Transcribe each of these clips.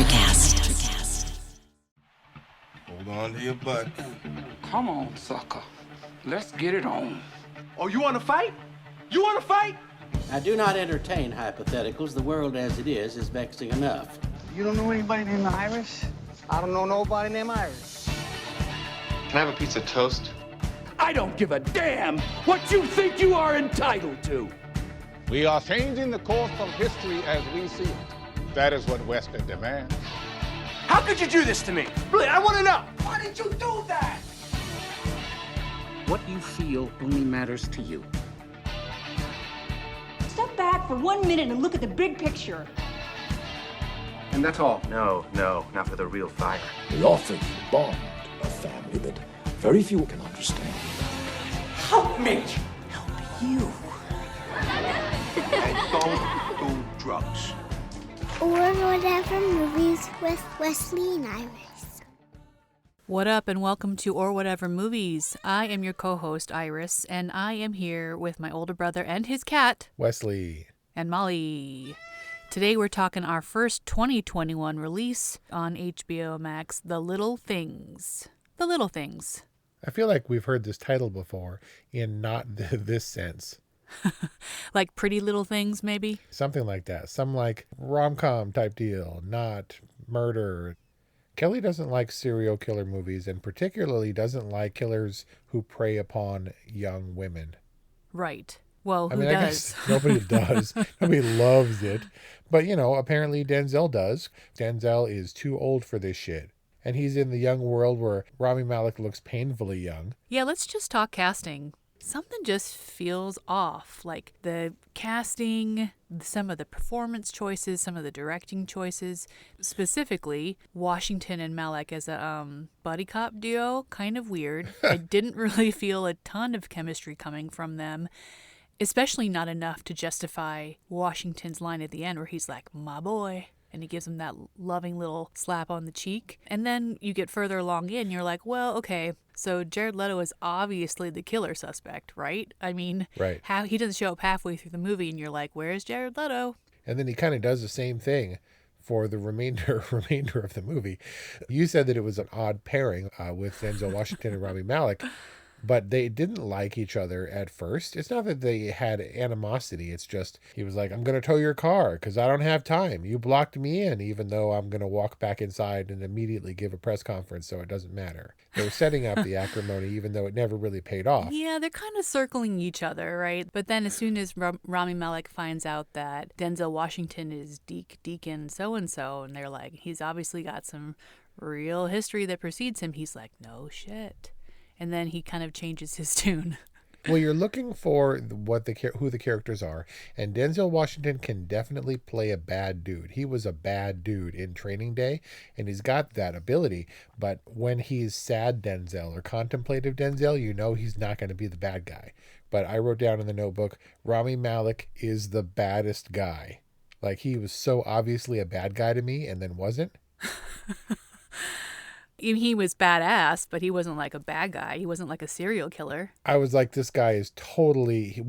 Electrocast. Hold on to your butt. Come on, sucker. Let's get it on. Oh, you want to fight? You want to fight? I do not entertain hypotheticals. The world as it is vexing enough. You don't know anybody named Iris? I don't know nobody named Iris. Can I have a piece of toast? I don't give a damn what you think you are entitled to. We are changing the course of history as we see it. That is what Western demands. How could you do this to me? Really, I want to know. Why did you do that? What you feel only matters to you. Step back for 1 minute and look at the big picture. And that's all? No, not for the real fire. We offer you a bond, a family that very few can understand. Help me. Help you. And don't do drugs. Or Whatever Movies with Wesley and Iris. What up and welcome to Or Whatever Movies. I am your co-host Iris, and I am here with my older brother and his cat, Wesley and Molly. Today we're talking our first 2021 release on HBO Max, The Little Things. The Little Things. I feel like we've heard this title before in not this sense. Like Pretty Little Things, maybe? Something like that. Some like rom-com type deal, not murder. Kelly doesn't like serial killer movies and particularly doesn't like killers who prey upon young women. Right. Well, who does? I guess nobody does. Nobody loves it. But, apparently Denzel does. Denzel is too old for this shit. And he's in the young world where Rami Malek looks painfully young. Yeah, let's just talk casting. Something just feels off. Like the casting, some of the performance choices, some of the directing choices. Specifically, Washington and Malek as a buddy cop duo. Kind of weird. I didn't really feel a ton of chemistry coming from them. Especially not enough to justify Washington's line at the end where he's like, my boy. And he gives him that loving little slap on the cheek. And then you get further along in, you're like, well, okay, so Jared Leto is obviously the killer suspect, right? I mean, right. He doesn't show up halfway through the movie and you're like, where's Jared Leto? And then he kind of does the same thing for the remainder of the movie. You said that it was an odd pairing with Denzel Washington and Rami Malek. But they didn't like each other at first. It's not that they had animosity. It's just he was like, I'm going to tow your car because I don't have time. You blocked me in, even though I'm going to walk back inside and immediately give a press conference, so it doesn't matter. They were setting up the acrimony, even though it never really paid off. Yeah, they're kind of circling each other, right? But then as soon as Rami Malek finds out that Denzel Washington is Deacon so-and-so, and they're like, he's obviously got some real history that precedes him, he's like, no shit. And then he kind of changes his tune. Well, you're looking for who the characters are. And Denzel Washington can definitely play a bad dude. He was a bad dude in Training Day, and he's got that ability. But when he's sad Denzel or contemplative Denzel, he's not going to be the bad guy. But I wrote down in the notebook, Rami Malek is the baddest guy. Like, he was so obviously a bad guy to me and then wasn't. He was badass, but he wasn't like a bad guy. He wasn't like a serial killer. I was like, this guy is totally,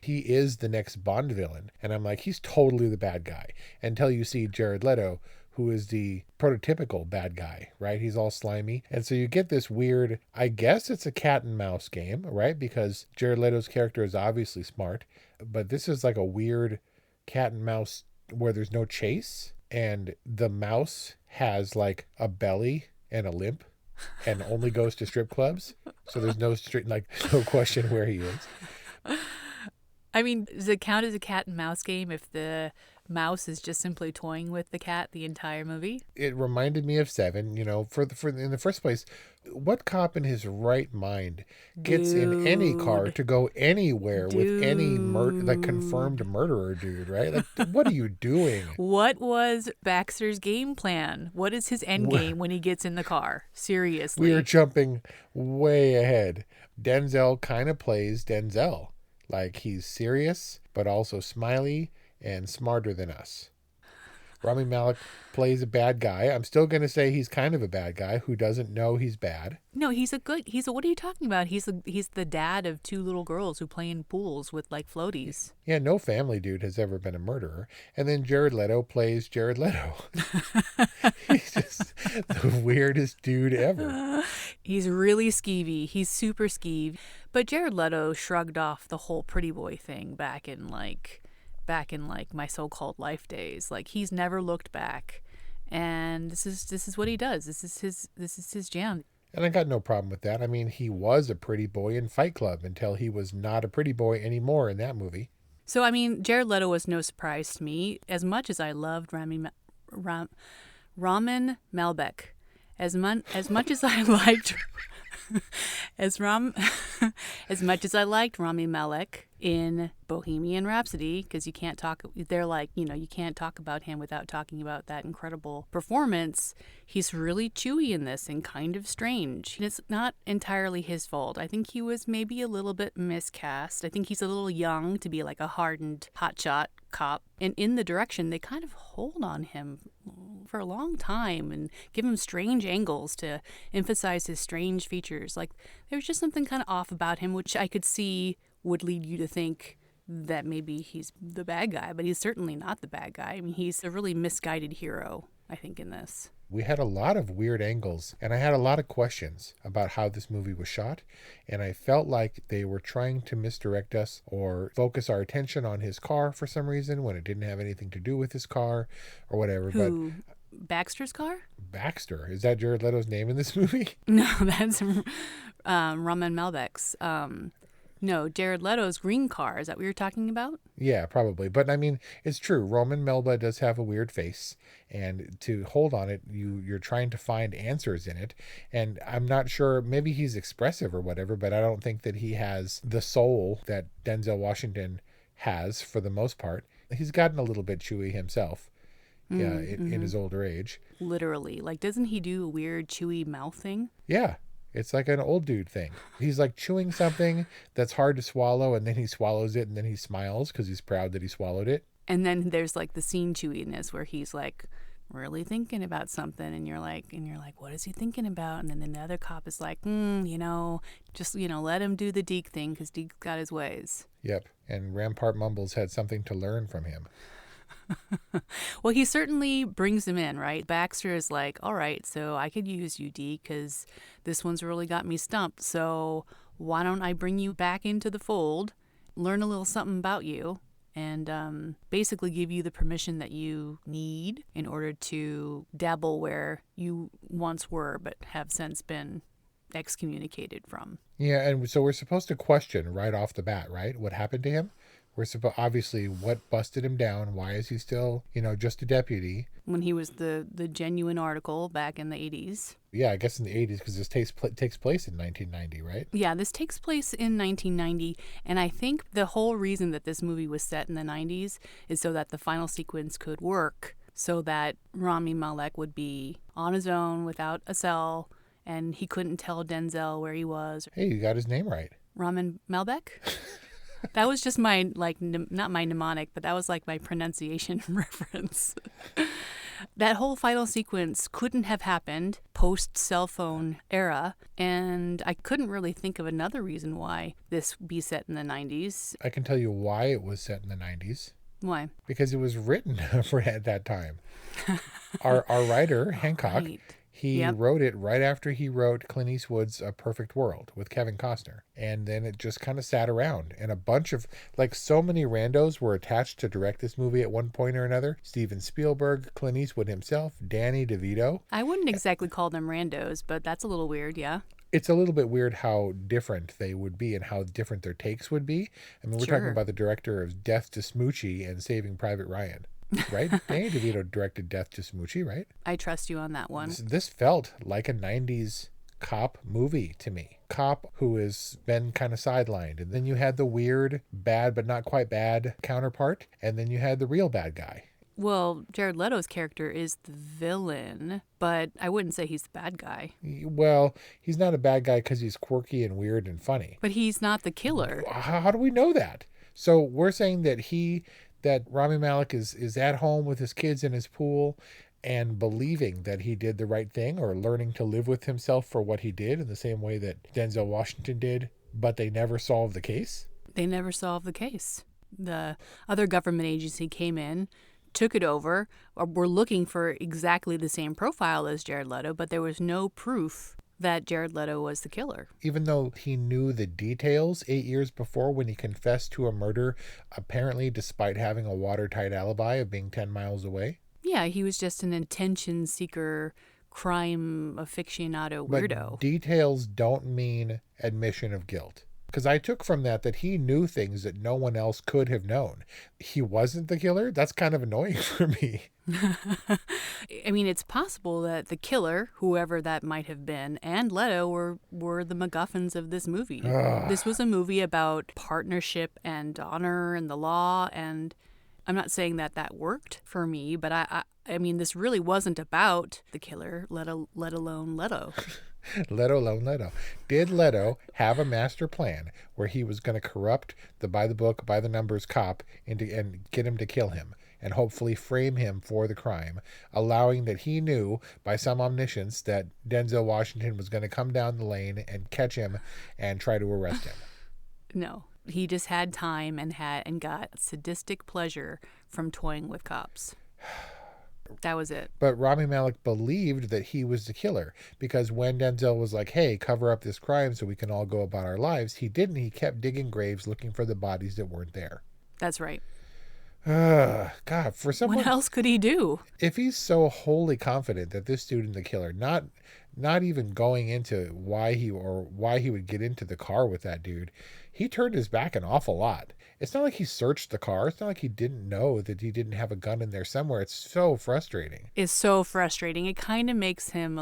he is the next Bond villain. And I'm like, he's totally the bad guy. Until you see Jared Leto, who is the prototypical bad guy, right? He's all slimy. And so you get this weird, I guess it's a cat and mouse game, right? Because Jared Leto's character is obviously smart. But this is like a weird cat and mouse where there's no chase. And the mouse has like a belly and a limp and only goes to strip clubs. So there's no question where he is. I mean, does it count as a cat and mouse game if the mouse is just simply toying with the cat the entire movie? It reminded me of Seven, for in the first place, what cop in his right mind gets in any car to go anywhere with any confirmed murderer dude, right? Like, what are you doing? What was Baxter's game plan? What is his end game when he gets in the car? Seriously. We are jumping way ahead. Denzel kind of plays Denzel. Like, he's serious, but also smiley and smarter than us. Rami Malek plays a bad guy. I'm still going to say he's kind of a bad guy who doesn't know he's bad. No, what are you talking about? He's the dad of 2 little girls who play in pools with like floaties. Yeah, no family dude has ever been a murderer. And then Jared Leto plays Jared Leto. He's just the weirdest dude ever. He's really skeevy. He's super skeevy. But Jared Leto shrugged off the whole pretty boy thing back in My So-Called Life days. Like, he's never looked back. And this is what he does. This is his jam. And I got no problem with that. I mean, he was a pretty boy in Fight Club until he was not a pretty boy anymore in that movie. So, I mean, Jared Leto was no surprise to me. As much as I loved Ramin Malek, as much as I liked as much as I liked Rami Malek in Bohemian Rhapsody, because you can't talk about him without talking about that incredible performance. He's really chewy in this and kind of strange. And it's not entirely his fault. I think he was maybe a little bit miscast. I think he's a little young to be like a hardened hotshot cop. And in the direction, they kind of hold on him for a long time and give him strange angles to emphasize his strange features. Like, there's just something kind of off about him, which I could see would lead you to think that maybe he's the bad guy, but he's certainly not the bad guy. I mean, he's a really misguided hero, I think, in this. We had a lot of weird angles, and I had a lot of questions about how this movie was shot, and I felt like they were trying to misdirect us or focus our attention on his car for some reason when it didn't have anything to do with his car or whatever. Who? Baxter's car? Baxter. Is that Jared Leto's name in this movie? No, that's Ramin Malek's. No, Jared Leto's green car. Is that what you're talking about? Yeah, probably. But I mean, it's true. Roman Melba does have a weird face, and to hold on it, you're trying to find answers in it. And I'm not sure, maybe he's expressive or whatever, but I don't think that he has the soul that Denzel Washington has for the most part. He's gotten a little bit chewy himself. Yeah, in his older age. Literally. Like, doesn't he do a weird chewy mouth thing? Yeah. It's like an old dude thing. He's like chewing something that's hard to swallow, and then he swallows it, and then he smiles because he's proud that he swallowed it. And then there's like the scene chewiness where he's like really thinking about something, and you're like, what is he thinking about? And then the other cop is like, just let him do the Deke thing because Deke's got his ways. Yep. And Rampart Mumbles had something to learn from him. Well, he certainly brings him in, right? Baxter is like, all right, so I could use you, Deke, because this one's really got me stumped. So why don't I bring you back into the fold, learn a little something about you, and basically give you the permission that you need in order to dabble where you once were but have since been excommunicated from. Yeah, and so we're supposed to question right off the bat, right? What happened to him? We're obviously what busted him down. Why is he still, just a deputy? When he was the genuine article back in the 80s. Yeah, I guess in the 80s because this takes place in 1990, right? Yeah, this takes place in 1990. And I think the whole reason that this movie was set in the 90s is so that the final sequence could work, so that Rami Malek would be on his own without a cell, and he couldn't tell Denzel where he was. Hey, you got his name right. Ramin Malek? That was just my, not my mnemonic, but that was like my pronunciation reference. That whole final sequence couldn't have happened post-cell phone era, and I couldn't really think of another reason why this be set in the 90s. I can tell you why it was set in the 90s. Why? Because it was written for at that time. Our writer, Hancock, right. He wrote it right after he wrote Clint Eastwood's A Perfect World with Kevin Costner. And then it just kind of sat around. And a bunch of, so many randos were attached to direct this movie at one point or another. Steven Spielberg, Clint Eastwood himself, Danny DeVito. I wouldn't exactly call them randos, but that's a little weird, yeah. It's a little bit weird how different they would be and how different their takes would be. I mean, we're talking about the director of Death to Smoochie and Saving Private Ryan. Right? Danny DeVito directed Death to Smoochie, right? I trust you on that one. This felt like a 90s cop movie to me. Cop who has been kind of sidelined. And then you had the weird, bad, but not quite bad counterpart. And then you had the real bad guy. Well, Jared Leto's character is the villain, but I wouldn't say he's the bad guy. Well, he's not a bad guy because he's quirky and weird and funny. But he's not the killer. How do we know that? So we're saying that that Rami Malek is at home with his kids in his pool and believing that he did the right thing, or learning to live with himself for what he did in the same way that Denzel Washington did, but they never solved the case? They never solved the case. The other government agency came in, took it over, or were looking for exactly the same profile as Jared Leto, but there was no proof that Jared Leto was the killer. Even though he knew the details 8 years before when he confessed to a murder, apparently despite having a watertight alibi of being 10 miles away. Yeah, he was just an attention seeker, crime aficionado weirdo. But details don't mean admission of guilt. Because I took from that he knew things that no one else could have known. He wasn't the killer? That's kind of annoying for me. I mean, it's possible that the killer, whoever that might have been, and Leto were the MacGuffins of this movie. This was a movie about partnership and honor and the law, and I'm not saying that worked for me, but I mean, this really wasn't about the killer, let alone Leto. Let alone Leto. Did Leto have a master plan where he was going to corrupt the by-the-book, by-the-numbers cop and get him to kill him, and hopefully frame him for the crime, allowing that he knew by some omniscience that Denzel Washington was going to come down the lane and catch him and try to arrest him? No. He just had time and got sadistic pleasure from toying with cops. That was it. But Rami Malek believed that he was the killer, because when Denzel was like, hey, cover up this crime so we can all go about our lives, he didn't. He kept digging graves looking for the bodies that weren't there. That's right. God, for someone... What else could he do? If he's so wholly confident that this dude is the killer, not even going into why he would get into the car with that dude, he turned his back an awful lot. It's not like he searched the car. It's not like he didn't know that he didn't have a gun in there somewhere. It's so frustrating. It's so frustrating. It kind of makes him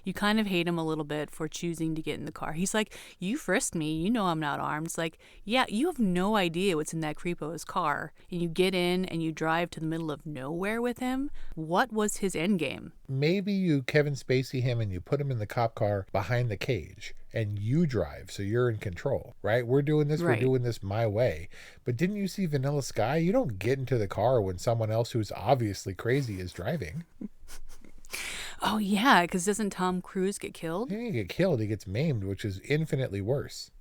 you kind of hate him a little bit for choosing to get in the car. He's like, you frisked me. You know I'm not armed. It's like, yeah, you have no idea what's in that creepo's car. And you get in and you drive to the middle of nowhere with him. What was his end game? Maybe you Kevin Spacey him and you put him in the cop car behind the cage and you drive, so you're in control, right? We're doing this my way. But didn't you see Vanilla Sky? You don't get into the car when someone else who's obviously crazy is driving. Oh, yeah, because doesn't Tom Cruise get killed? He didn't get killed. He gets maimed, which is infinitely worse.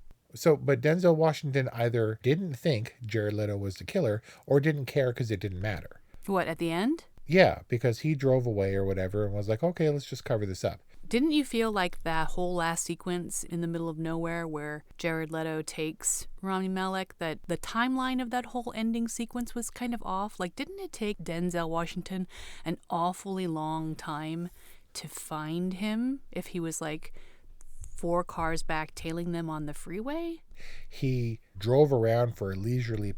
But Denzel Washington either didn't think Jared Leto was the killer or didn't care because it didn't matter. What, at the end? Yeah, because he drove away or whatever and was like, okay, let's just cover this up. Didn't you feel like that whole last sequence in the middle of nowhere where Jared Leto takes Rami Malek, that the timeline of that whole ending sequence was kind of off? Like, didn't it take Denzel Washington an awfully long time to find him if he was like 4 cars back tailing them on the freeway? He drove around at a leisurely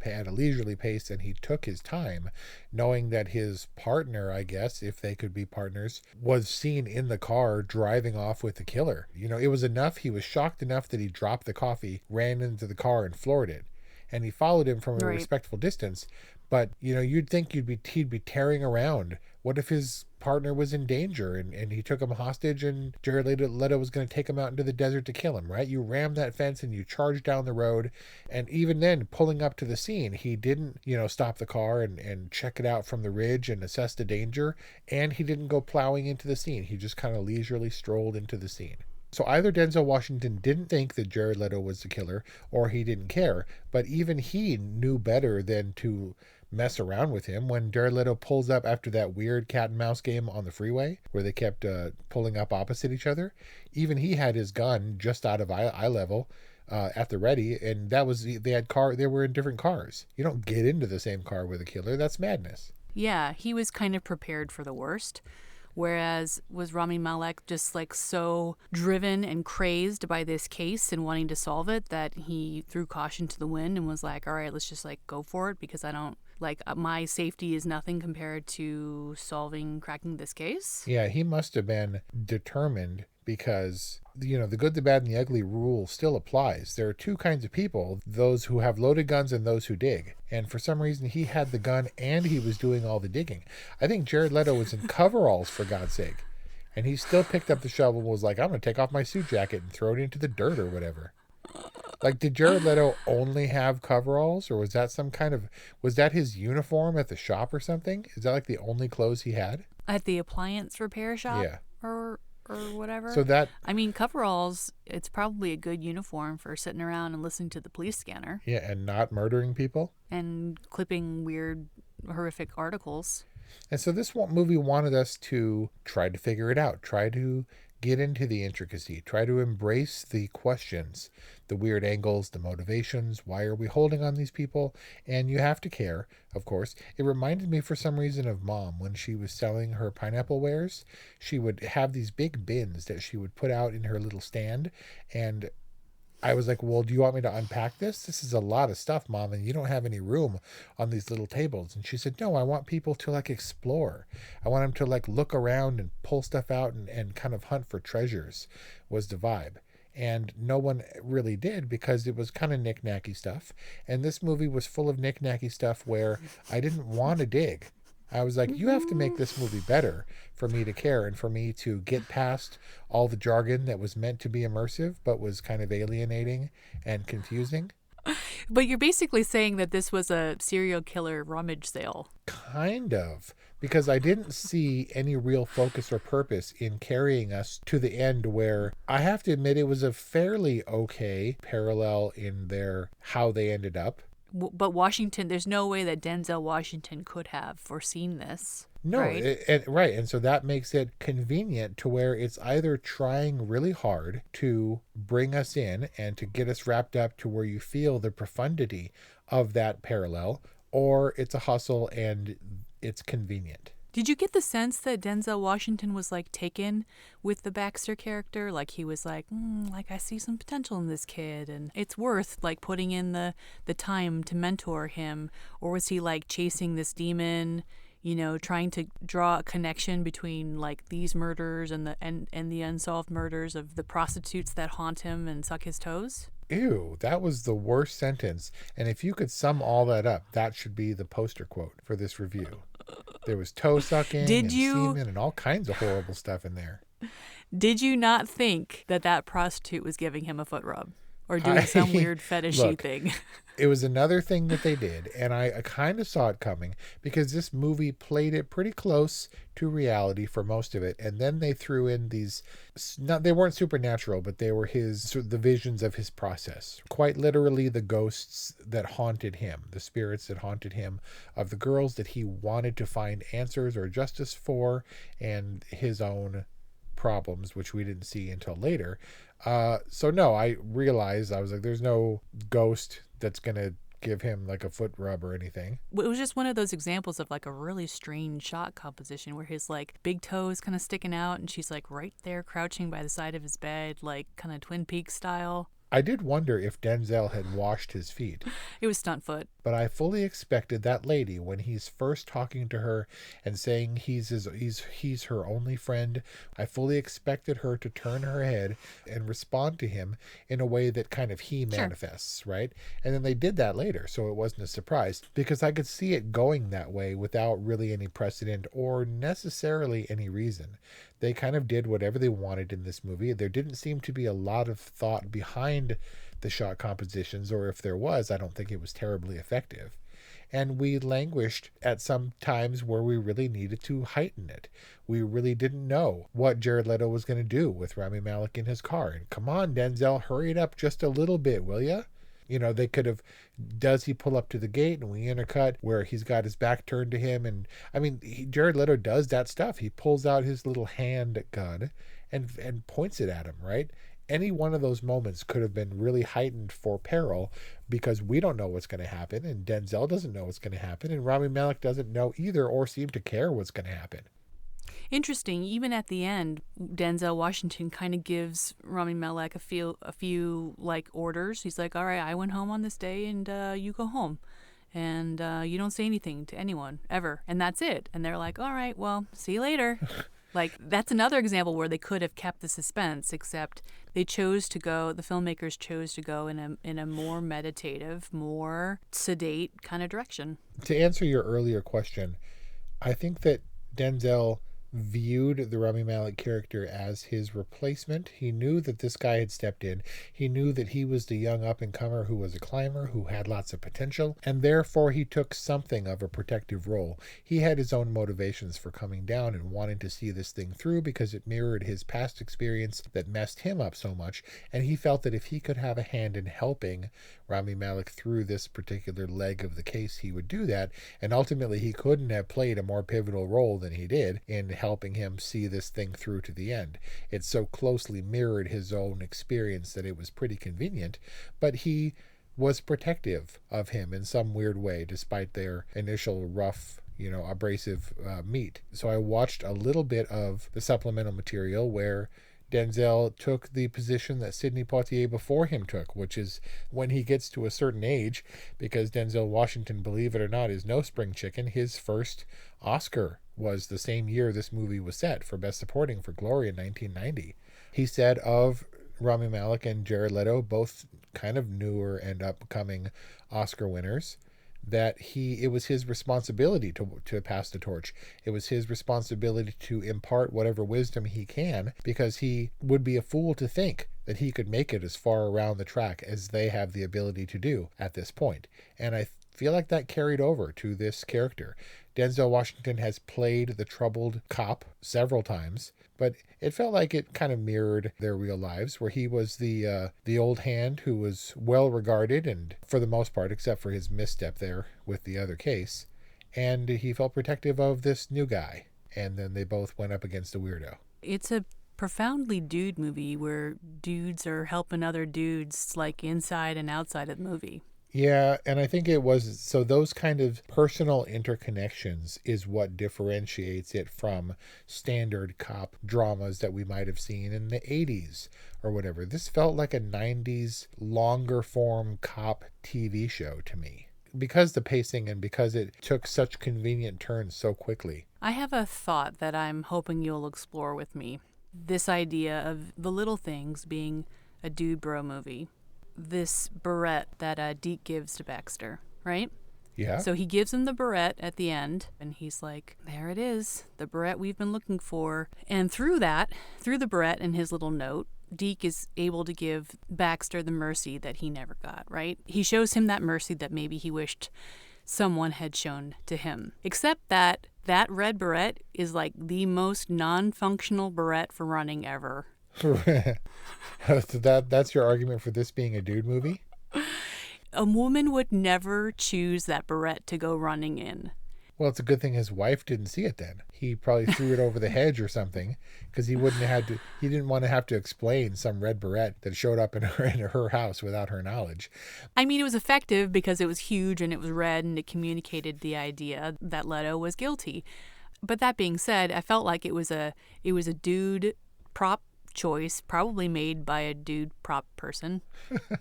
pace, and he took his time, knowing that his partner, I guess, if they could be partners, was seen in the car driving off with the killer. You know, it was enough. He was shocked enough that he dropped the coffee, ran into the car, and floored it. And he followed him from a respectful distance. But, you know, you'd think he'd be tearing around. What if his partner was in danger and he took him hostage and Jared Leto was going to take him out into the desert to kill him, right? You rammed that fence and you charged down the road. And even then, pulling up to the scene, he didn't, stop the car and check it out from the ridge and assess the danger. And he didn't go plowing into the scene. He just kind of leisurely strolled into the scene. So either Denzel Washington didn't think that Jared Leto was the killer or he didn't care, but even he knew better than to mess around with him when Jared Leto pulls up after that weird cat and mouse game on the freeway where they kept pulling up opposite each other. Even he had his gun just out of eye level at the ready, and they were in different cars. You don't get into the same car with a killer. That's madness. Yeah, he was kind of prepared for the worst. Whereas was Rami Malek just like so driven and crazed by this case and wanting to solve it that he threw caution to the wind and was like, all right, let's just like go for it because my safety is nothing compared to cracking this case. Yeah, he must have been determined because, the good, the bad, and the ugly rule still applies. There are 2 kinds of people, those who have loaded guns and those who dig. And for some reason, he had the gun and he was doing all the digging. I think Jared Leto was in coveralls, for God's sake. And he still picked up the shovel and was like, I'm going to take off my suit jacket and throw it into the dirt or whatever. Like, did Jared Leto only have coveralls, or was that was that his uniform at the shop or something? Is that like the only clothes he had? At the appliance repair shop? Yeah. Or whatever. So that... I mean, coveralls, it's probably a good uniform for sitting around and listening to the police scanner. Yeah, and not murdering people. And clipping weird, horrific articles. And so this movie wanted us to try to figure it out, try to get into the intricacy, try to embrace the questions, the weird angles, the motivations. Why are we holding on these people? And you have to care, of course. It reminded me for some reason of Mom when she was selling her pineapple wares. She would have these big bins that she would put out in her little stand, and I was like, well, do you want me to unpack this? This is a lot of stuff, Mom, and you don't have any room on these little tables. And she said, no, I want people to like explore. I want them to like look around and pull stuff out and kind of hunt for treasures was the vibe. And no one really did, because it was kind of knick-knacky stuff. And this movie was full of knick-knacky stuff where I didn't want to dig. I was like, you have to make this movie better for me to care and for me to get past all the jargon that was meant to be immersive but was kind of alienating and confusing. But you're basically saying that this was a serial killer rummage sale. Kind of. Because I didn't see any real focus or purpose in carrying us to the end, where I have to admit it was a fairly okay parallel in how they ended up. But Washington, there's no way that Denzel Washington could have foreseen this. No, right? Right. And so that makes it convenient to where it's either trying really hard to bring us in and to get us wrapped up to where you feel the profundity of that parallel, or it's a hustle and it's convenient. Did you get the sense that Denzel Washington was like taken with the Baxter character? Like he was like, like I see some potential in this kid and it's worth like putting in the time to mentor him? Or was he like chasing this demon, trying to draw a connection between like these murders and the unsolved murders of the prostitutes that haunt him and suck his toes? Ew, that was the worst sentence. And if you could sum all that up, that should be the poster quote for this review. There was toe sucking and semen and all kinds of horrible stuff in there. Did you not think that prostitute was giving him a foot rub or doing some weird fetishy thing? It was another thing that they did, and I kind of saw it coming because this movie played it pretty close to reality for most of it, and then they threw in these, they weren't supernatural, but they were the visions of his process. Quite literally the ghosts that haunted him, the spirits that haunted him of the girls that he wanted to find answers or justice for, and his own problems, which we didn't see until later. So no, I realized, I was like, there's no ghost that's gonna give him like a foot rub or anything. It was just one of those examples of like a really strange shot composition where his like big toe is kind of sticking out and she's like right there crouching by the side of his bed, like kind of Twin Peaks style. I did wonder if Denzel had washed his feet. It was stunt foot. But I fully expected that lady, when he's first talking to her and saying he's her only friend, I fully expected her to turn her head and respond to him in a way that kind of he manifests, right? And then they did that later, so it wasn't a surprise, because I could see it going that way without really any precedent or necessarily any reason. They kind of did whatever they wanted in this movie. There didn't seem to be a lot of thought behind the shot compositions, or if there was, I don't think it was terribly effective. And we languished at some times where we really needed to heighten it. We really didn't know what Jared Leto was going to do with Rami Malek in his car. And come on, Denzel, hurry it up just a little bit, will ya? They could have, does he pull up to the gate and we intercut where he's got his back turned to him? And I mean, Jared Leto does that stuff. He pulls out his little hand gun and points it at him, right? Any one of those moments could have been really heightened for peril, because we don't know what's going to happen, and Denzel doesn't know what's going to happen, and Rami Malek doesn't know either or seem to care what's going to happen. Interesting. Even at the end, Denzel Washington kind of gives Rami Malek a few like orders. He's like, all right, I went home on this day and you go home. And you don't say anything to anyone ever. And that's it. And they're like, all right, well, see you later. Like, that's another example where they could have kept the suspense, except the filmmakers chose to go in a more meditative, more sedate kind of direction. To answer your earlier question, I think that Denzel viewed the Rami Malek character as his replacement. He knew that this guy had stepped in. He knew that he was the young up-and-comer who was a climber, who had lots of potential, and therefore he took something of a protective role. He had his own motivations for coming down and wanting to see this thing through because it mirrored his past experience that messed him up so much, and he felt that if he could have a hand in helping Rami Malek through this particular leg of the case, he would do that, and ultimately he couldn't have played a more pivotal role than he did in helping him see this thing through to the end. It so closely mirrored his own experience that it was pretty convenient, but he was protective of him in some weird way, despite their initial rough, abrasive meet. So I watched a little bit of the supplemental material where Denzel took the position that Sidney Poitier before him took, which is when he gets to a certain age, because Denzel Washington, believe it or not, is no spring chicken. His first Oscar was the same year this movie was set for Best Supporting for Glory in 1990. He said of Rami Malek and Jared Leto, both kind of newer and upcoming Oscar winners, that it was his responsibility to pass the torch. It was his responsibility to impart whatever wisdom he can, because he would be a fool to think that he could make it as far around the track as they have the ability to do at this point. And I feel like that carried over to this character. Denzel Washington has played the troubled cop several times, but it felt like it kind of mirrored their real lives, where he was the old hand who was well regarded, and for the most part, except for his misstep there with the other case, and he felt protective of this new guy, and then they both went up against a weirdo. It's a profoundly dude movie where dudes are helping other dudes, like inside and outside of the movie. Yeah, and I think it was, so those kind of personal interconnections is what differentiates it from standard cop dramas that we might have seen in the 80s or whatever. This felt like a 90s longer form cop TV show to me, because the pacing and because it took such convenient turns so quickly. I have a thought that I'm hoping you'll explore with me. This idea of The Little Things being a dude bro movie. This beret that Deke gives to Baxter, right? Yeah. So he gives him the beret at the end, and he's like, there it is, the beret we've been looking for. And through the beret and his little note, Deke is able to give Baxter the mercy that he never got, right? He shows him that mercy that maybe he wished someone had shown to him. Except that red beret is like the most non-functional beret for running ever. So that's your argument for this being a dude movie? A woman would never choose that beret to go running in. Well, it's a good thing his wife didn't see it then. He probably threw it over the hedge or something, because he didn't want to have to explain some red beret that showed up in her house without her knowledge. I mean, it was effective because it was huge and it was red and it communicated the idea that Leto was guilty. But that being said, I felt like it was a dude prop choice, probably made by a dude prop person.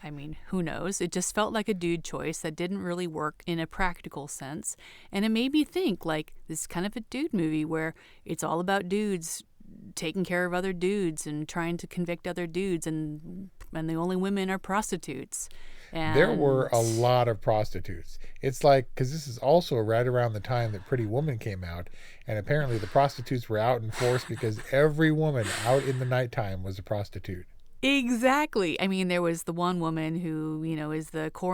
I mean, who knows? It just felt like a dude choice that didn't really work in a practical sense. And it made me think, like, this is kind of a dude movie where it's all about dudes taking care of other dudes and trying to convict other dudes, and the only women are prostitutes. And there were a lot of prostitutes. It's like, because this is also right around the time that Pretty Woman came out, and apparently the prostitutes were out in force because every woman out in the nighttime was a prostitute. Exactly. I mean, there was the one woman who, is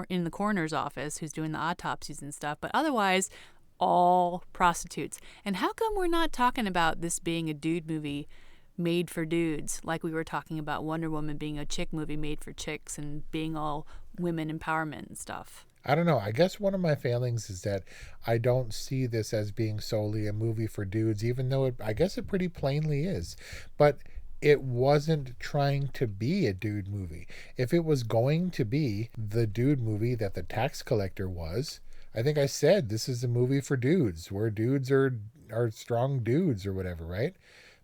in the coroner's office who's doing the autopsies and stuff, but otherwise all prostitutes. And how come we're not talking about this being a dude movie made for dudes, like we were talking about Wonder Woman being a chick movie made for chicks and being all women empowerment and stuff? I don't know. I guess one of my failings is that I don't see this as being solely a movie for dudes, even though I guess it pretty plainly is. But it wasn't trying to be a dude movie. If it was going to be the dude movie that The Tax Collector was, I think I said this is a movie for dudes, where dudes are strong dudes or whatever, right?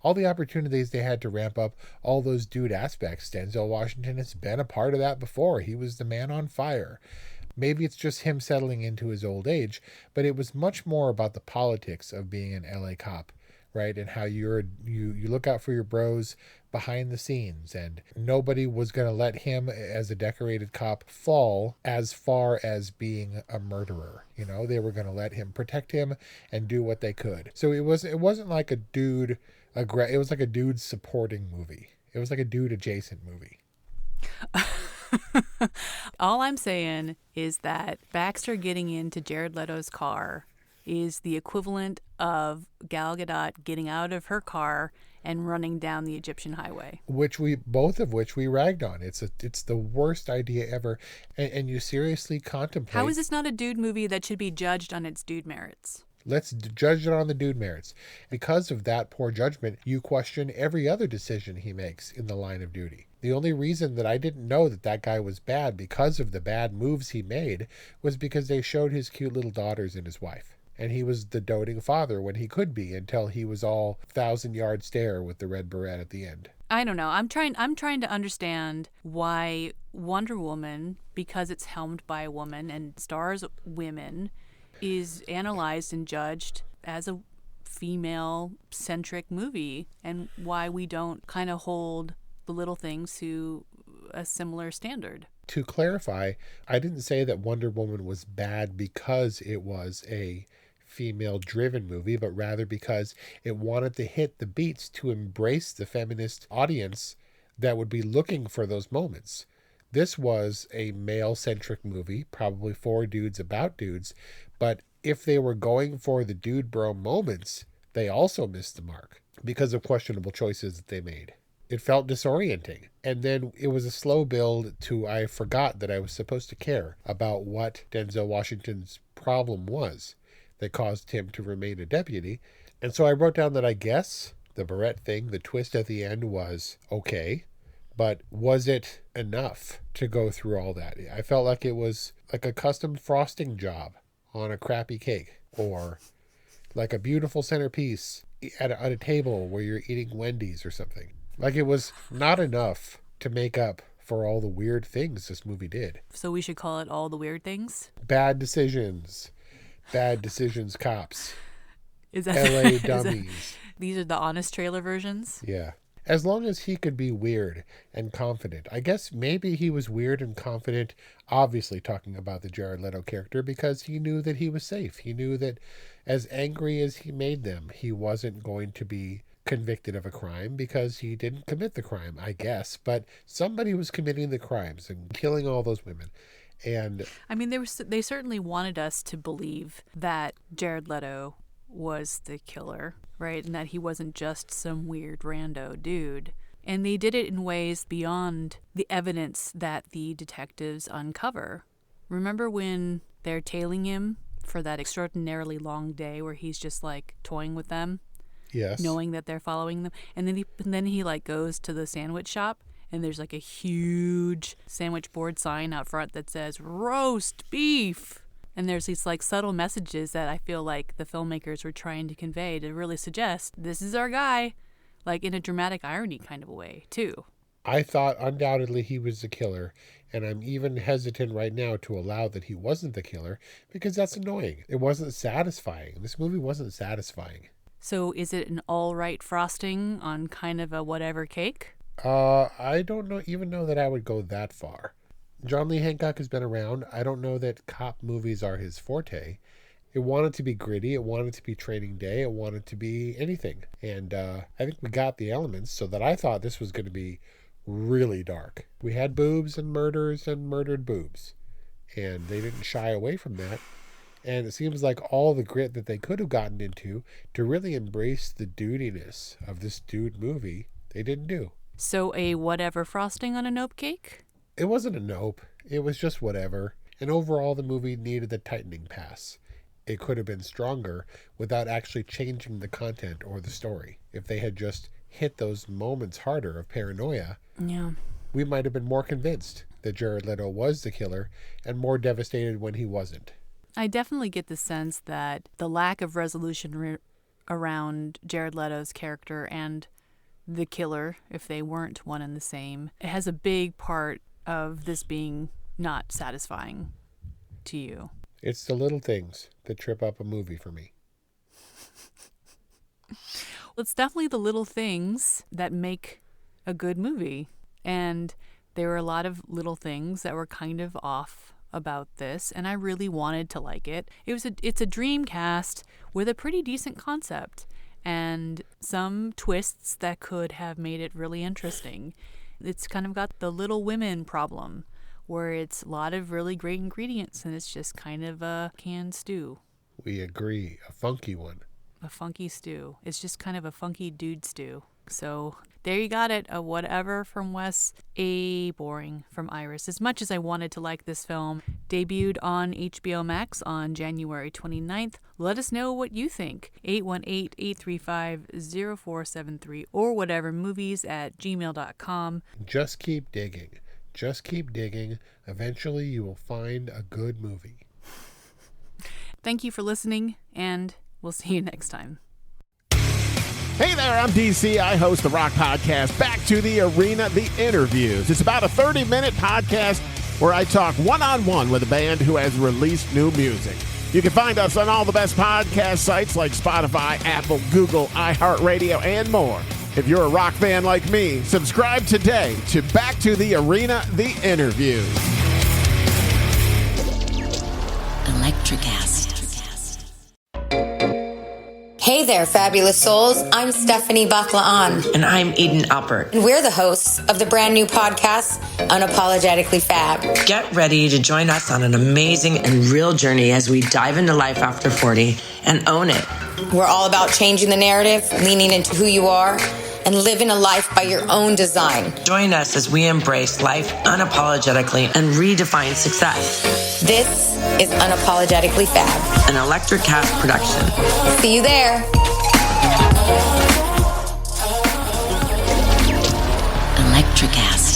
All the opportunities they had to ramp up all those dude aspects. Denzel Washington has been a part of that before. He was the man on fire. Maybe it's just him settling into his old age, but it was much more about the politics of being an LA cop right? And how you look out for your bros behind the scenes, and nobody was going to let him as a decorated cop fall as far as being a murderer. They were going to let him protect him and do what they could. So it wasn't like a dude, it was like a dude supporting movie. It was like a dude adjacent movie. All I'm saying is that Baxter getting into Jared Leto's car is the equivalent of Gal Gadot getting out of her car and running down the Egyptian highway. Both of which we ragged on. It's the worst idea ever. And you seriously contemplate. How is this not a dude movie that should be judged on its dude merits? Let's judge it on the dude merits. Because of that poor judgment, you question every other decision he makes in the line of duty. The only reason that I didn't know that guy was bad because of the bad moves he made was because they showed his cute little daughters and his wife. And he was the doting father when he could be, until he was all 1,000-yard stare with the red beret at the end. I don't know. I'm trying to understand why Wonder Woman, because it's helmed by a woman and stars women, is analyzed and judged as a female-centric movie, and why we don't kind of hold the little things to a similar standard. To clarify, I didn't say that Wonder Woman was bad because it was a female-driven movie, but rather because it wanted to hit the beats to embrace the feminist audience that would be looking for those moments. This was a male-centric movie, probably for dudes about dudes, but if they were going for the dude bro moments, they also missed the mark because of questionable choices that they made. It felt disorienting. And then it was a slow build to, I forgot that I was supposed to care about what Denzel Washington's problem was that caused him to remain a deputy. And so I wrote down that I guess the beret thing, the twist at the end, was okay. But was it enough to go through all that? I felt like it was like a custom frosting job on a crappy cake, or like a beautiful centerpiece at a table where you're eating Wendy's or something. Like, it was not enough to make up for all the weird things this movie did. So we should call it All the Weird Things? Bad decisions. Bad decisions cops. Is that LA dummies. These are the honest trailer versions? Yeah. As long as he could be weird and confident. I guess maybe he was weird and confident, obviously talking about the Jared Leto character, because he knew that he was safe. He knew that as angry as he made them, he wasn't going to be convicted of a crime because he didn't commit the crime, I guess. But somebody was committing the crimes and killing all those women. And I mean, they certainly wanted us to believe that Jared Leto was the killer, right? And that he wasn't just some weird rando dude. And they did it in ways beyond the evidence that the detectives uncover. Remember when they're tailing him for that extraordinarily long day where he's just like toying with them? Yes. Knowing that they're following them. And then he like goes to the sandwich shop, and there's like a huge sandwich board sign out front that says roast beef. And there's these like subtle messages that I feel like the filmmakers were trying to convey to really suggest this is our guy, like in a dramatic irony kind of a way too. I thought undoubtedly he was the killer, and I'm even hesitant right now to allow that he wasn't the killer because that's annoying. It wasn't satisfying. This movie wasn't satisfying. So is it an all right frosting on kind of a whatever cake? I don't even know that I would go that far. John Lee Hancock has been around. I don't know that cop movies are his forte. It wanted to be gritty. It wanted to be Training Day. It wanted to be anything. And I think we got the elements, so that I thought this was going to be really dark. We had boobs and murders and murdered boobs. And they didn't shy away from that. And it seems like all the grit that they could have gotten into to really embrace the dudiness of this dude movie, they didn't do. So a whatever frosting on a nope cake? It wasn't a nope. It was just whatever. And overall, the movie needed the tightening pass. It could have been stronger without actually changing the content or the story. If they had just hit those moments harder of paranoia, yeah, we might have been more convinced that Jared Leto was the killer and more devastated when he wasn't. I definitely get the sense that the lack of resolution around Jared Leto's character and the killer, if they weren't one and the same, it has a big part of this being not satisfying to you. It's the little things that trip up a movie for me. It's definitely the little things that make a good movie. And there were a lot of little things that were kind of off about this, and I really wanted to like it. It's a dream cast with a pretty decent concept and some twists that could have made it really interesting. It's kind of got the Little Women problem, where it's a lot of really great ingredients and it's just kind of a canned stew. We agree. A funky one. A funky stew. It's just kind of a funky dude stew. So there you got it. A whatever from Wes, a boring from Iris. As much as I wanted to like this film, debuted on HBO Max on January 29th. Let us know what you think. 818-835-0473 or whatever movies@gmail.com. Just keep digging. Just keep digging. Eventually you will find a good movie. Thank you for listening, and we'll see you next time. Hey there, I'm DC. I host the rock podcast, Back to the Arena, The Interviews. It's about a 30-minute podcast where I talk one-on-one with a band who has released new music. You can find us on all the best podcast sites like Spotify, Apple, Google, iHeartRadio, and more. If you're a rock fan like me, subscribe today to Back to the Arena, The Interviews. Electricast. Hey there, fabulous souls. I'm Stephanie Baclaan. And I'm Eden Alpert. And we're the hosts of the brand new podcast, Unapologetically Fab. Get ready to join us on an amazing and real journey as we dive into life after 40 and own it. We're all about changing the narrative, leaning into who you are, and living a life by your own design. Join us as we embrace life unapologetically and redefine success. This is Unapologetically Fab, an Electricast production. See you there. Electricast.